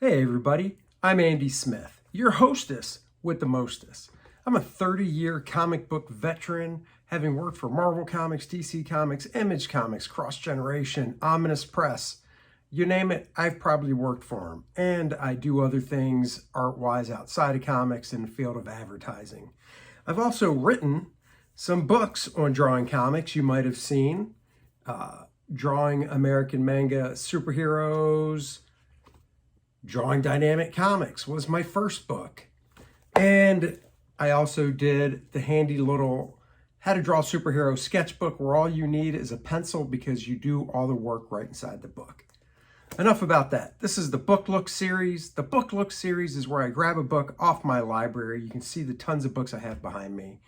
Hey everybody, I'm Andy Smith, your hostess with the mostest. I'm a 30-year comic book veteran, having worked for Marvel Comics, DC Comics, Image Comics, Cross Generation, Ominous Press. You name it, I've probably worked for them. And I do other things art-wise outside of comics in the field of advertising. I've also written some books on drawing comics you might have seen. Drawing American manga superheroes, Drawing Dynamic Comics was my first book. And I also did the handy little How to Draw Superhero sketchbook where all you need is a pencil because you do all the work right inside the book. Enough about that. This is the Book Look series. The Book Look series is where I grab a book off my library. You can see the tons of books I have behind me.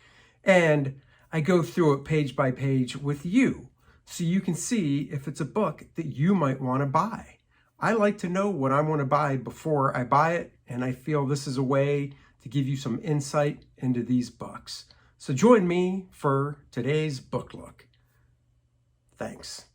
And I go through it page by page with you so you can see if it's a book that you might want to buy. I like to know what I want to buy before I buy it, and I feel this is a way to give you some insight into these books. So join me for today's book look. Thanks.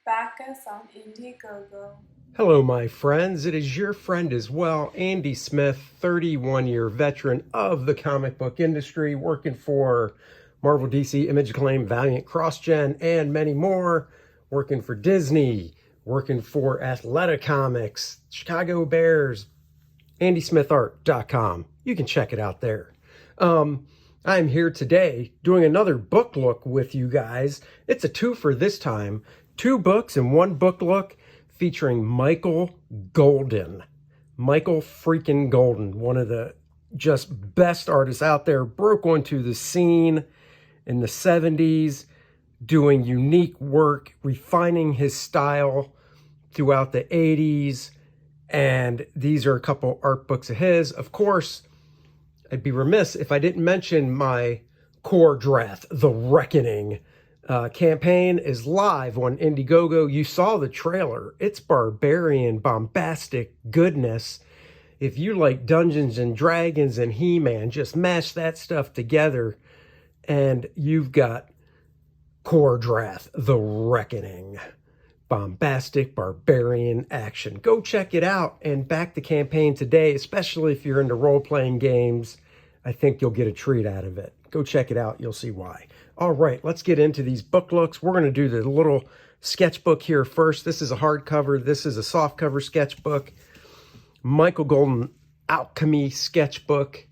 Back us on Indiegogo. Hello, my friends. It is your friend as well, Andy Smith, 31-year veteran of the comic book industry, working for Marvel, DC, Image Acclaim, Valiant, Cross Gen, and many more. Working for Disney, working for Athleta Comics, Chicago Bears, AndySmithArt.com. You can check it out there. I'm here today doing another book look with you guys. It's a twofer this time. 2 books and 1 book look featuring Micheal Golden. Micheal freaking Golden, one of the just best artists out there, broke onto the scene in the 70s, doing unique work, refining his style throughout the 80s. And these are a couple art books of his. Of course, I'd be remiss if I didn't mention my Kor-Drath, The Reckoning campaign is live on Indiegogo. You saw the trailer. It's barbarian, bombastic goodness. If you like Dungeons and Dragons and He-Man, just mash that stuff together and you've got Kor-Drath, The Reckoning. Bombastic, barbarian action. Go check it out and back the campaign today, especially if you're into role-playing games. I think you'll get a treat out of it. Go check it out. You'll see why. All right, let's get into these book looks. We're going to do the little sketchbook here first. This is a hardcover. This is a softcover sketchbook. Micheal Golden Alchemy Sketchbook.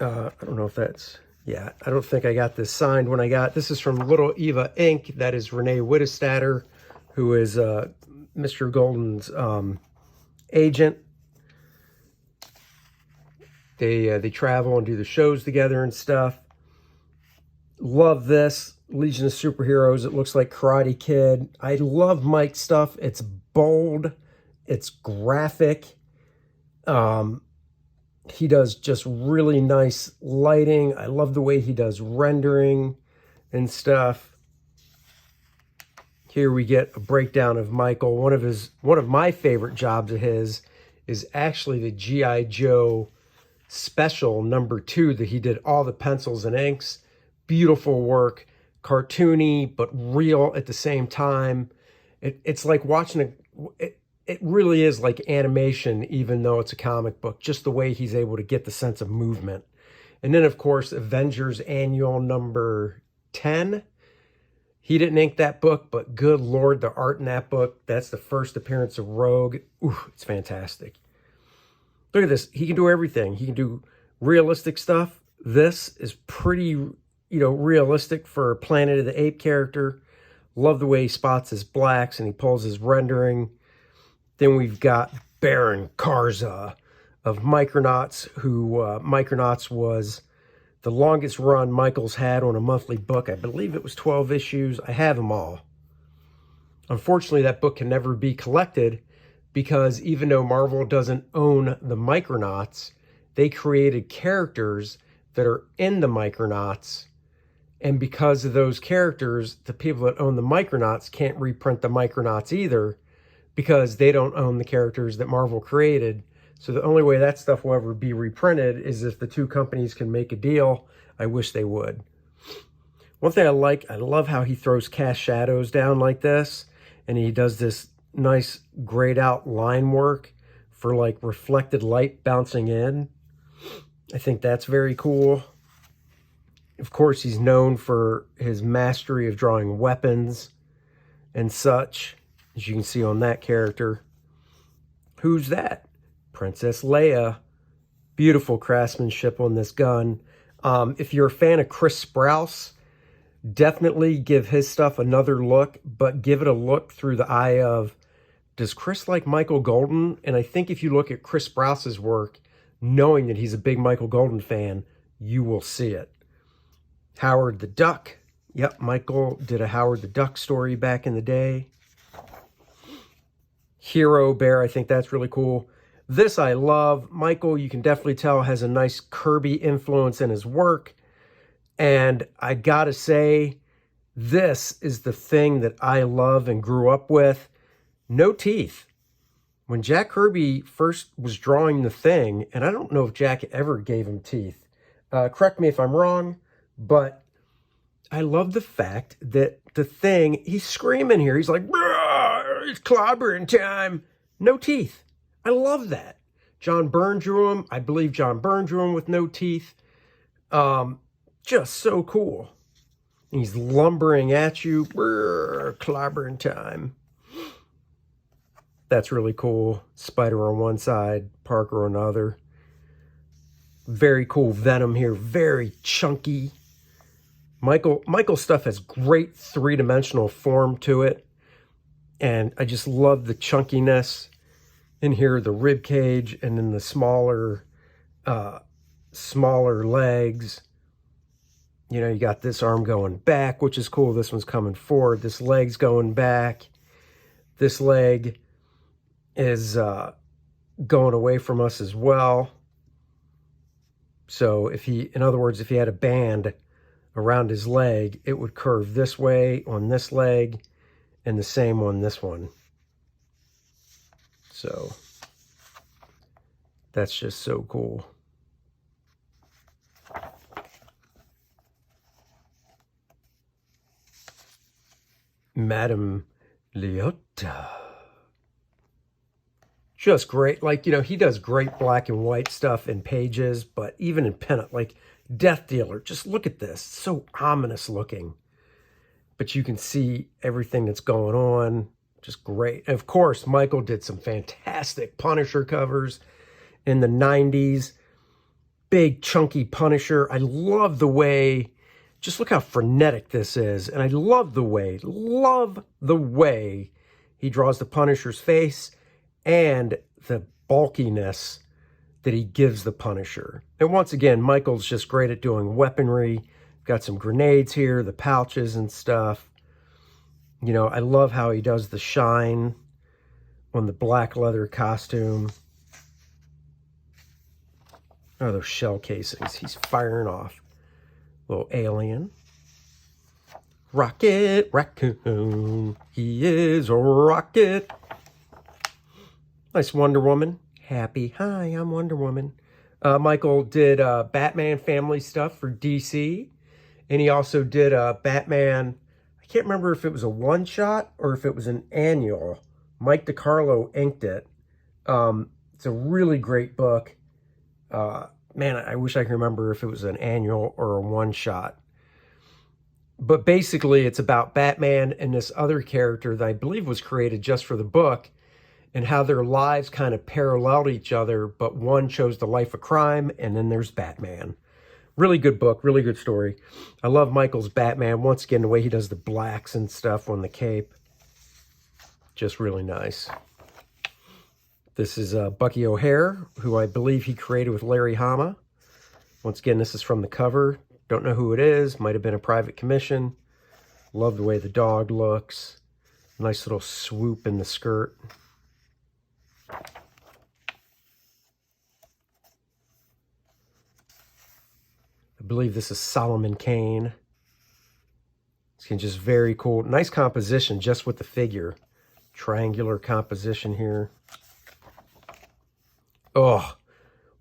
I don't know if that's... Yeah, I don't think I got this signed when I got... This is from Little Eva Inc. That is Renee Wittestatter, who is Mr. Golden's agent. They travel and do the shows together and stuff. Love this. Legion of Superheroes. It looks like Karate Kid. I love Mike's stuff. It's bold. It's graphic. He does just really nice lighting. I love the way he does rendering and stuff. Here we get a breakdown of Micheal. One of my favorite jobs of his is actually the G.I. Joe special #2 that he did all the pencils and inks. Beautiful work, cartoony but real at the same time. It's like watching it really is like animation, even though it's a comic book, just the way he's able to get the sense of movement. And then, of course, Avengers Annual number 10. He didn't ink that book, but good Lord, the art in that book, that's the first appearance of Rogue. Ooh, it's fantastic. Look at this. He can do everything. He can do realistic stuff. This is pretty, realistic for a Planet of the Apes character. Love the way he spots his blacks and he pulls his rendering. Then we've got Baron Karza of Micronauts, who Micronauts was the longest run Michael's had on a monthly book. I believe it was 12 issues. I have them all. Unfortunately, that book can never be collected because even though Marvel doesn't own the Micronauts, they created characters that are in the Micronauts. And because of those characters, the people that own the Micronauts can't reprint the Micronauts either because they don't own the characters that Marvel created. So the only way that stuff will ever be reprinted is if the two companies can make a deal. I wish they would. One thing I love how he throws cast shadows down like this, and he does this nice grayed out line work for like reflected light bouncing in. I think that's very cool. Of course, he's known for his mastery of drawing weapons and such, as you can see on that character. Who's that? Princess Leia. Beautiful craftsmanship on this gun. If you're a fan of Chris Sprouse, definitely give his stuff another look, but give it a look through the eye of, does Chris like Michael Golden? And I think if you look at Chris Sprouse's work, knowing that he's a big Michael Golden fan, you will see it. Howard the Duck. Yep, Michael did a Howard the Duck story back in the day. Hero Bear, I think that's really cool. This I love. Michael, you can definitely tell, has a nice Kirby influence in his work. And I gotta say, this is the thing that I love and grew up with. No teeth. When Jack Kirby first was drawing the Thing, and I don't know if Jack ever gave him teeth. Correct me if I'm wrong, but I love the fact that the Thing, he's screaming here. He's like, it's clobbering time. No teeth. I love that. John Byrne drew him. I believe John Byrne drew him with no teeth. Just so cool. He's lumbering at you. Clobbering time. That's really cool. Spider on one side, Parker on the other. Very cool Venom here. Very chunky. Michael's stuff has great three-dimensional form to it. And I just love the chunkiness. In here, the rib cage, and then the smaller legs. You got this arm going back, which is cool. This one's coming forward. This leg's going back. This leg is going away from us as well. So in other words, if he had a band around his leg, it would curve this way on this leg and the same on this one. So that's just so cool. Madame Leota. Just great. He does great black and white stuff in pages, but even in pinup, like Death Dealer, just look at this. It's so ominous looking. But you can see everything that's going on. Just great. And of course, Michael did some fantastic Punisher covers in the 90s. Big, chunky Punisher. I love the way, just look how frenetic this is. And I love the way he draws the Punisher's face and the bulkiness that he gives the Punisher. And once again, Michael's just great at doing weaponry. Got some grenades here, the pouches and stuff. I love how he does the shine on the black leather costume. Oh, those shell casings. He's firing off. Little alien. Rocket Raccoon. He is a rocket. Nice Wonder Woman. Happy. Hi, I'm Wonder Woman. Michael did Batman family stuff for DC. And he also did Batman. I can't remember if it was a one-shot or if it was an annual Mike DiCarlo inked it. It's a really great book. Man, I wish I could remember if it was an annual or a one-shot. But basically, it's about Batman and this other character that I believe was created just for the book, and how their lives kind of paralleled each other, but one chose the life of crime, and then there's Batman. Really good book, really good story. I love Michael's Batman. Once again, the way he does the blacks and stuff on the cape. Just really nice. This is Bucky O'Hare, who I believe he created with Larry Hama. Once again, this is from the cover. Don't know who it is. Might have been a private commission. Love the way the dog looks. Nice little swoop in the skirt. I believe this is Solomon Kane. It's just very cool. Nice composition just with the figure. Triangular composition here. Oh,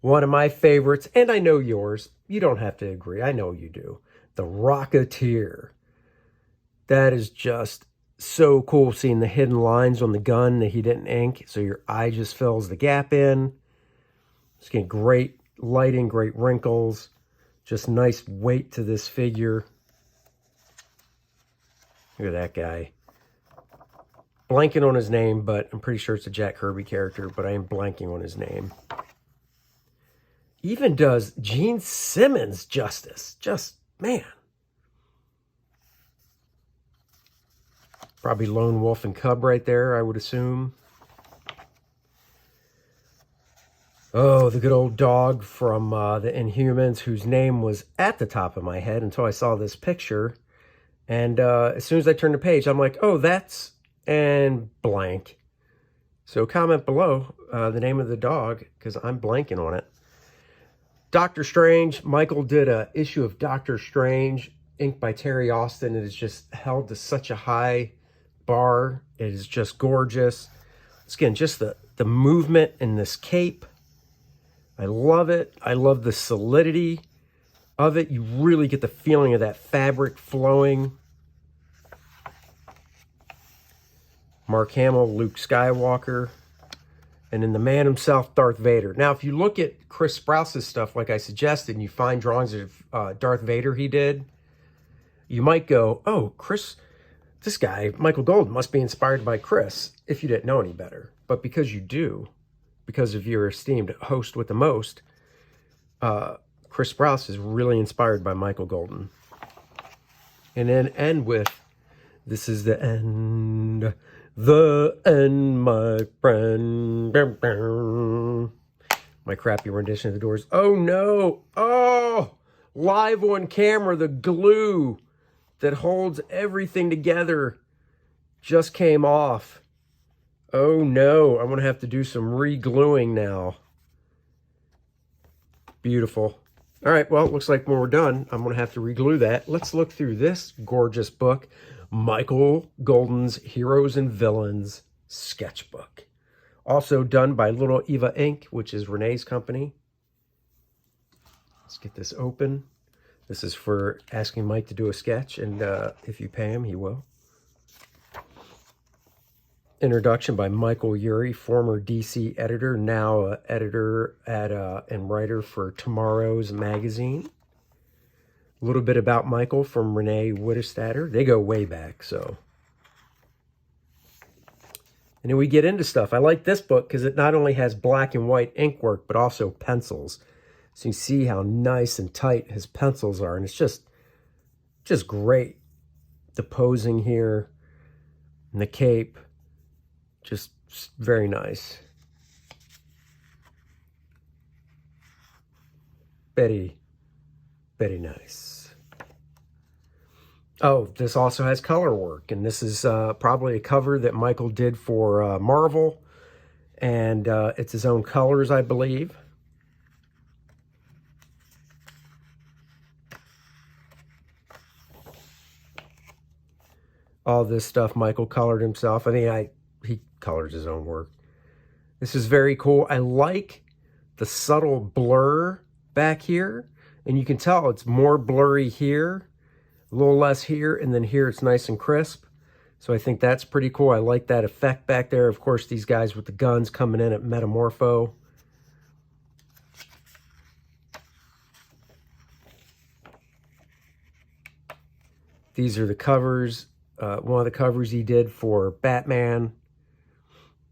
one of my favorites, and I know yours. You don't have to agree. I know you do. The Rocketeer. That is just so cool, seeing the hidden lines on the gun that he didn't ink, so your eye just fills the gap in. It's getting great lighting, great wrinkles. Just nice weight to this figure. Look at that guy. Blanking on his name, but I'm pretty sure it's a Jack Kirby character, but I am blanking on his name. Even does Gene Simmons justice. Just, man. Probably Lone Wolf and Cub right there, I would assume. Oh, the good old dog from the Inhumans, whose name was at the top of my head until I saw this picture. And as soon as I turned the page, I'm like, oh, that's... and blank. So comment below the name of the dog, because I'm blanking on it. Doctor Strange. Michael did an issue of Doctor Strange, inked by Terry Austin. It is just held to such a high bar. It is just gorgeous. Again, just the movement in this cape. I love it. I love the solidity of it. You really get the feeling of that fabric flowing. Mark Hamill, Luke Skywalker, and then the man himself, Darth Vader. Now, if you look at Chris Sprouse's stuff, like I suggested, and you find drawings of Darth Vader he did, you might go, oh, Chris, this guy, Michael Golden, must be inspired by Chris, if you didn't know any better. But because you do, because of your esteemed host with the most, Chris Sprouse is really inspired by Michael Golden. And then end with, this is the end. The end, my friend. My crappy rendition of the Doors. Oh, no. Oh, live on camera, the glue that holds everything together just came off. Oh, no. I'm going to have to do some re-gluing now. Beautiful. All right, well, it looks like when we're done, I'm going to have to re-glue that. Let's look through this gorgeous book. Michael Golden's Heroes and Villains Sketchbook. Also done by Little Eva Ink, which is Renee's company. Let's get this open. This is for asking Mike to do a sketch, and if you pay him, he will. Introduction by Michael Urey, former DC editor, now editor at and writer for Tomorrow's Magazine. A little bit about Michael from Renee Wittestatter. They go way back, so. And then we get into stuff. I like this book because it not only has black and white ink work, but also pencils. So you see how nice and tight his pencils are. And it's just great. The posing here and the cape. Just very nice. Very, very nice. Oh, this also has color work. And this is probably a cover that Michael did for Marvel. And it's his own colors, I believe. All this stuff Michael colored himself. I mean, he colors his own work. This is very cool. I like the subtle blur back here. And you can tell it's more blurry here, a little less here, and then here it's nice and crisp. So I think that's pretty cool. I like that effect back there. Of course, these guys with the guns coming in at Metamorpho. These are the covers. One of the covers he did for Batman.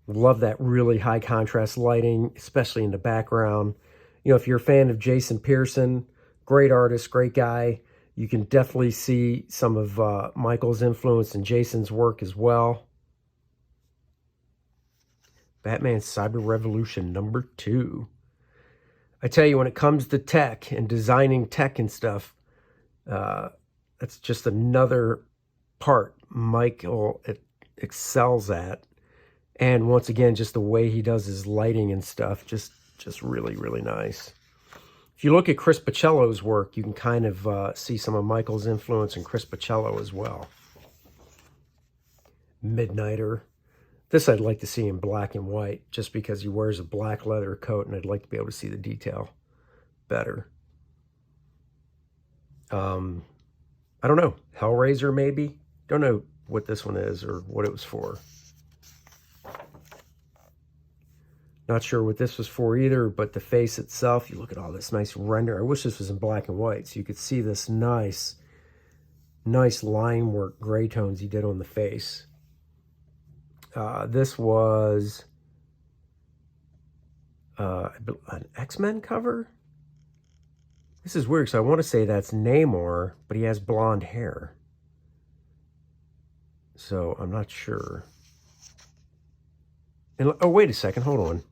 Love that really high contrast lighting, especially in the background. You know, if you're a fan of Jason Pearson, great artist, great guy, you can definitely see some of Michael's influence in Jason's work as well. Batman Cyber Revolution #2. I tell you, when it comes to tech and designing tech and stuff, that's just another part Micheal excels at. And once again, just the way he does his lighting and stuff, just really, really nice. If you look at Chris Pacello's work, you can kind of see some of Michael's influence in Chris Pacello as well. Midnighter. This I'd like to see in black and white, just because he wears a black leather coat, and I'd like to be able to see the detail better. I don't know. Hellraiser, maybe? Don't know what this one is or what it was for. Not sure what this was for either, but the face itself, you look at all this nice render. I wish this was in black and white so you could see this nice line work, gray tones he did on the face. This was an X-Men cover? This is weird, so I want to say that's Namor, but he has blonde hair. So I'm not sure. And, oh, wait a second, hold on.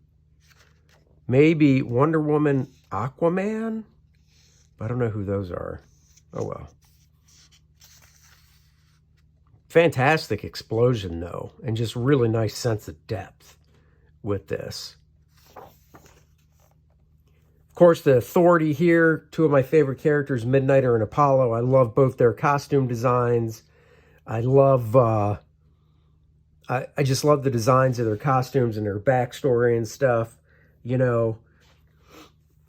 Maybe Wonder Woman, Aquaman? I don't know who those are. Oh, well. Fantastic explosion, though, and just really nice sense of depth with this. Of course, the Authority here, two of my favorite characters, Midnighter and Apollo. I love both their costume designs. I love, I just love the designs of their costumes and their backstory and stuff, you know.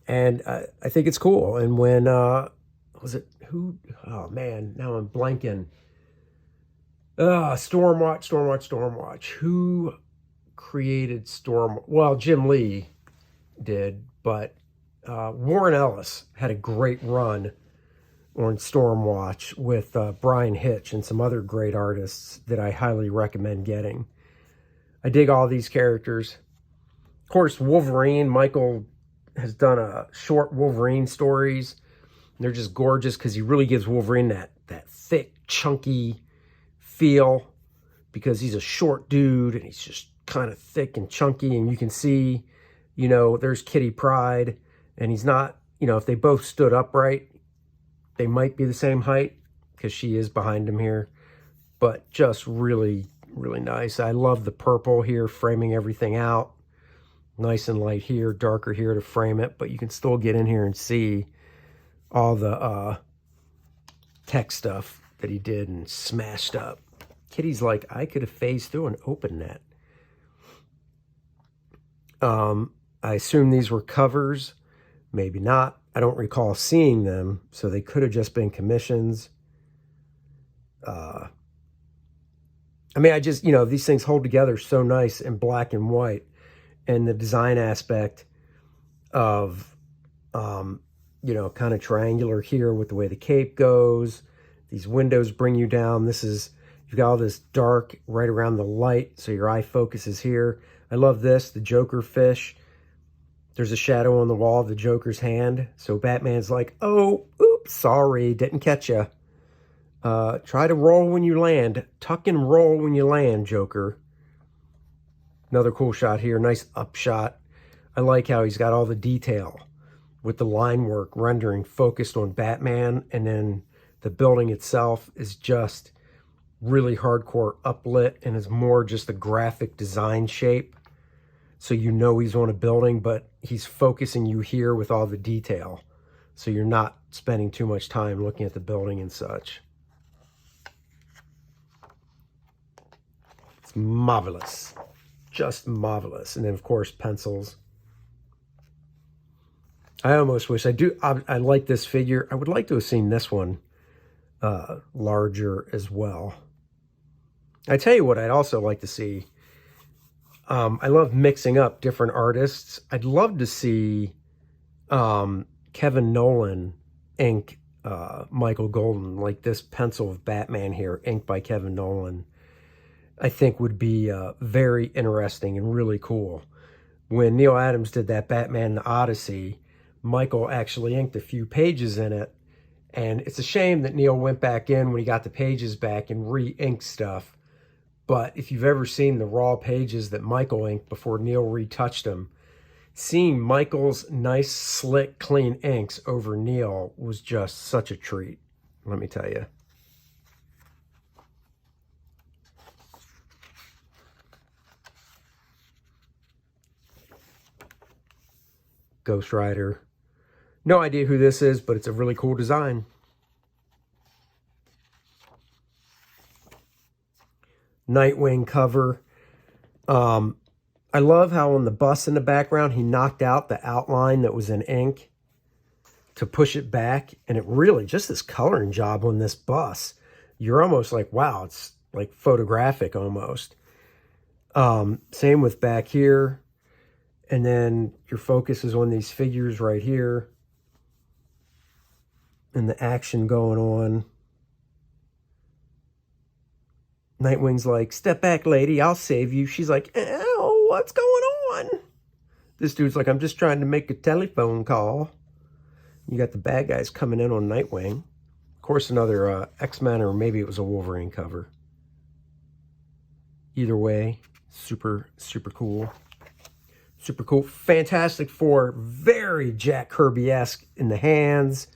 And I think it's cool. And when, was it, who, oh man, now I'm blanking. Stormwatch. Who created Stormwatch? Well, Jim Lee did, but Warren Ellis had a great run on Stormwatch with Brian Hitch and some other great artists that I highly recommend getting. I dig all these characters. Of course, Wolverine, Micheal has done a short Wolverine stories. They're just gorgeous because he really gives Wolverine that thick, chunky feel, because he's a short dude and he's just kind of thick and chunky, and you can see, you know, there's Kitty Pryde, and he's not, you know, if they both stood upright, they might be the same height because she is behind him here, but just really, really nice. I love the purple here, framing everything out. Nice and light here, darker here to frame it, but you can still get in here and see all the tech stuff that he did and smashed up. Kitty's like, I could have phased through and opened that. I assume these were covers. Maybe not. I don't recall seeing them, so they could have just been commissions. I mean, I just, you know, these things hold together so nice in black and white. And the design aspect of, you know, kind of triangular here with the way the cape goes. These windows bring you down. This is, you've got all this dark right around the light, so your eye focuses here. I love this, the Joker fish. There's a shadow on the wall of the Joker's hand. So Batman's like, oh, oops, sorry, didn't catch you. Try to roll when you land. Tuck and roll when you land, Joker. Another cool shot here, nice up shot. I like how he's got all the detail with the line work rendering focused on Batman, and then the building itself is just really hardcore uplit and is more just a graphic design shape. So you know he's on a building, but he's focusing you here with all the detail. So you're not spending too much time looking at the building and such. It's marvelous. Just marvelous. And then, of course, pencils. I almost wish I like this figure. I would like to have seen this one larger as well. I tell you what I'd also like to see. I love mixing up different artists. I'd love to see Kevin Nolan ink Michael Golden, like this pencil of Batman here, inked by Kevin Nolan. I think would be very interesting and really cool. When Neil Adams did that Batman the Odyssey, Michael actually inked a few pages in it. And it's a shame that Neil went back in when he got the pages back and re-inked stuff. But if you've ever seen the raw pages that Michael inked before Neil retouched them, seeing Michael's nice, slick, clean inks over Neil was just such a treat, let me tell you. Ghost Rider. No idea who this is, but it's a really cool design. Nightwing cover. I love how on the bus in the background, he knocked out the outline that was in ink to push it back. And it really, just this coloring job on this bus, you're almost like, wow, it's like photographic almost. Same with back here. And then your focus is on these figures right here. And the action going on. Nightwing's like, step back, lady, I'll save you. She's like, ow, what's going on? This dude's like, I'm just trying to make a telephone call. You got the bad guys coming in on Nightwing. Of course, another X-Men, or maybe it was a Wolverine cover. Either way, super, super cool. Super cool. Fantastic Four, very Jack Kirby-esque in the hands,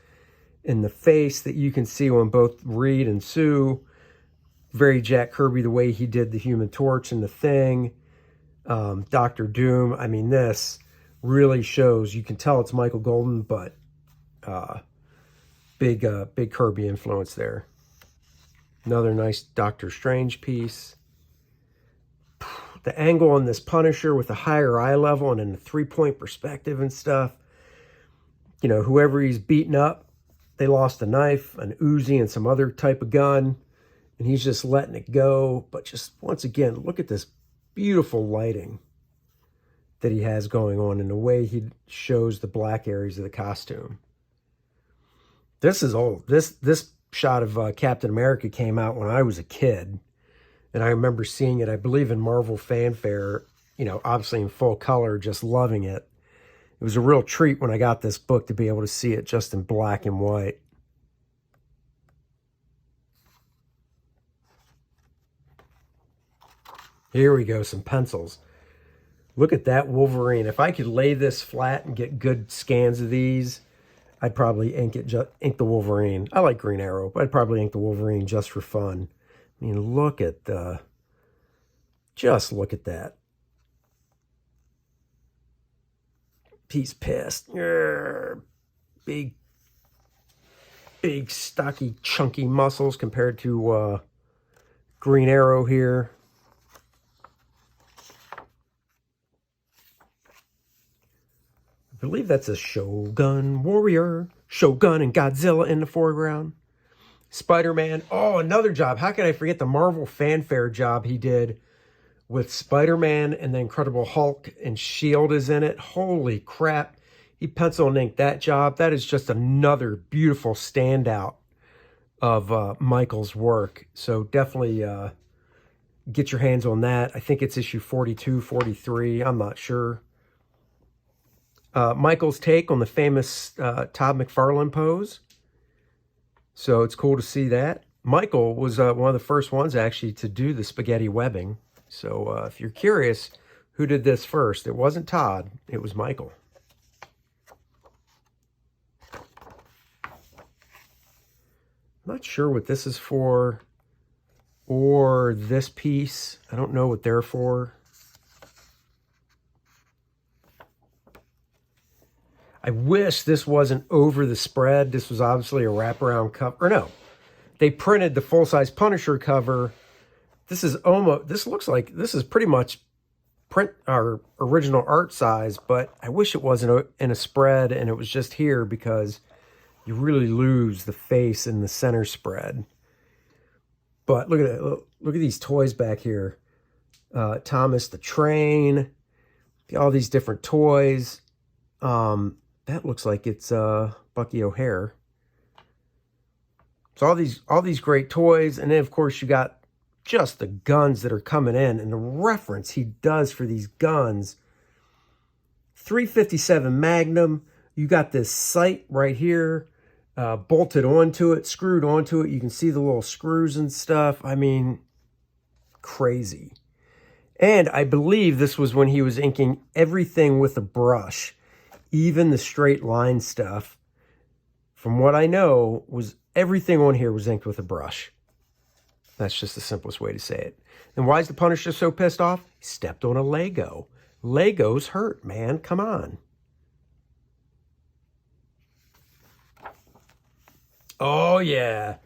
in the face that you can see on both Reed and Sue. Very Jack Kirby, the way he did the Human Torch and the Thing. Doctor Doom. I mean, this really shows, you can tell it's Michael Golden, but big Kirby influence there. Another nice Doctor Strange piece. The angle on this Punisher with a higher eye level and in a 3-point perspective and stuff. You know, whoever he's beating up, they lost a knife, an Uzi, and some other type of gun. And he's just letting it go. But just, once again, look at this beautiful lighting that he has going on and the way he shows the black areas of the costume. This is old. This shot of Captain America came out when I was a kid. And I remember seeing it, I believe, in Marvel Fanfare, you know, obviously in full color, just loving it. It was a real treat when I got this book to be able to see it just in black and white. Here we go, some pencils. Look at that Wolverine. If I could lay this flat and get good scans of these, I'd probably ink the Wolverine. I like Green Arrow, but I'd probably ink the Wolverine just for fun. I mean, look at just look at that. He's pissed. Big, stocky, chunky muscles compared to Green Arrow here. I believe that's a Shogun warrior. Shogun and Godzilla in the foreground. Spider-Man. Oh, another job. How can I forget the Marvel Fanfare job he did with Spider-Man and the Incredible Hulk, and S.H.I.E.L.D. is in it. Holy crap. He pencil and inked that job. That is just another beautiful standout of Michael's work. So definitely get your hands on that. I think it's issue 42, 43. I'm not sure. Michael's take on the famous Todd McFarlane pose. So it's cool to see that. Michael was one of the first ones actually to do the spaghetti webbing. So if you're curious who did this first, it wasn't Todd, it was Michael. I'm not sure what this is for, or this piece. I don't know what they're for. I wish this wasn't over the spread. This was obviously a wraparound cover. Or no, they printed the full-size Punisher cover. This is almost, this looks like, this is pretty much print our original art size, but I wish it wasn't in a spread and it was just here, because you really lose the face in the center spread. But look at it. Look at these toys back here. Thomas the Train. All these different toys. That looks like it's Bucky O'Hare. So all these great toys, and then of course you got just the guns that are coming in, and the reference he does for these guns. 357 Magnum. You got this sight right here, bolted onto it, screwed onto it. You can see the little screws and stuff. I mean, crazy. And I believe this was when he was inking everything with a brush, even the straight line stuff. From what I know, was everything on here was inked with a brush. That's just the simplest way to say it. And why is the Punisher so pissed off? He stepped on a Lego. Legos hurt, man. Come on. Oh, yeah.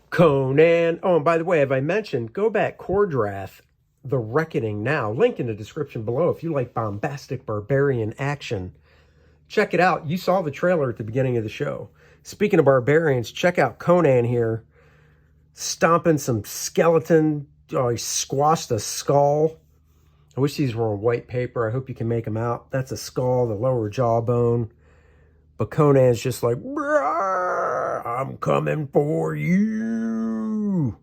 Conan. Oh, and by the way, have I mentioned, go back, Kor-Drath, The Reckoning Now. Link in the description below if you like bombastic barbarian action. Check it out. You saw the trailer at the beginning of the show. Speaking of barbarians, check out Conan here. Stomping some skeleton. Oh, he squashed a skull. I wish these were on white paper. I hope you can make them out. That's a skull, the lower jawbone. But Conan's just like, I'm coming for you.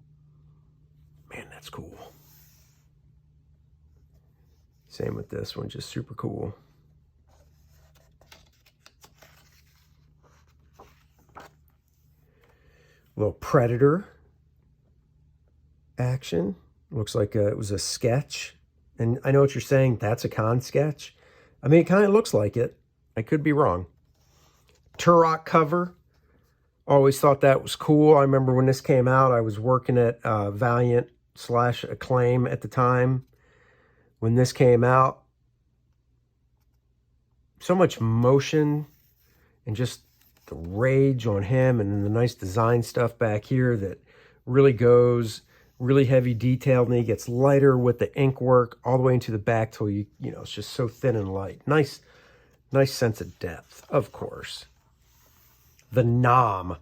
Man, that's cool. Same with this one, just super cool. Little Predator action. Looks like it was a sketch. And I know what you're saying. That's a con sketch. I mean, it kind of looks like it. I could be wrong. Turok cover. Always thought that was cool. I remember when this came out, I was working at Valiant / Acclaim at the time. When this came out, so much motion and just the rage on him, and then the nice design stuff back here that really goes really heavy detailed, and then he gets lighter with the ink work all the way into the back till you know, it's just so thin and light. Nice sense of depth, of course. The Nam.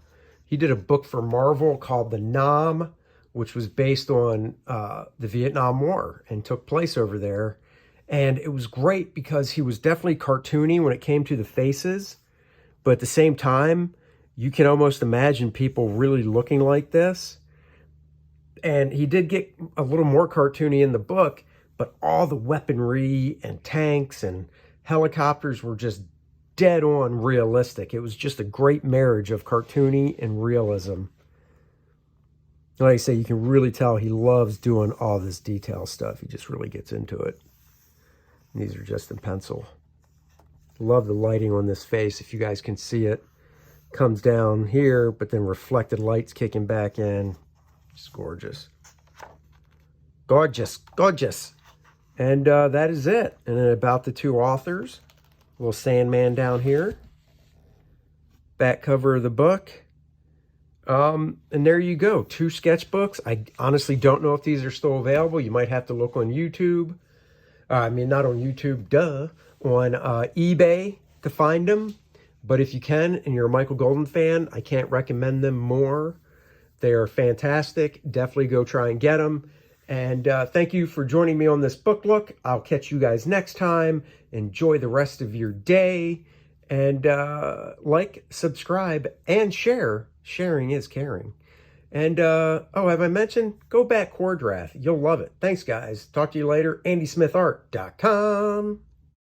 He did a book for Marvel called The Nam, which was based on the Vietnam War and took place over there. And it was great because he was definitely cartoony when it came to the faces. But at the same time, you can almost imagine people really looking like this. And he did get a little more cartoony in the book, but all the weaponry and tanks and helicopters were just dead on realistic. It was just a great marriage of cartoony and realism. Like I say, you can really tell he loves doing all this detail stuff. He just really gets into it. And these are just in pencil. Love the lighting on this face. If you guys can see it, comes down here, but then reflected lights kicking back in. Just gorgeous. Gorgeous. Gorgeous. And that is it. And then about the two authors. Little Sandman down here. Back cover of the book. And there you go. 2 sketchbooks. I honestly don't know if these are still available. You might have to look on YouTube. I mean, not on YouTube, duh. On eBay to find them. But if you can, and you're a Micheal Golden fan, I can't recommend them more. They are fantastic. Definitely go try and get them. And thank you for joining me on this book look. I'll catch you guys next time. Enjoy the rest of your day. And like, subscribe, and share. Sharing is caring. And, oh, have I mentioned? Go back Kor-Drath. You'll love it. Thanks, guys. Talk to you later. AndySmithArt.com.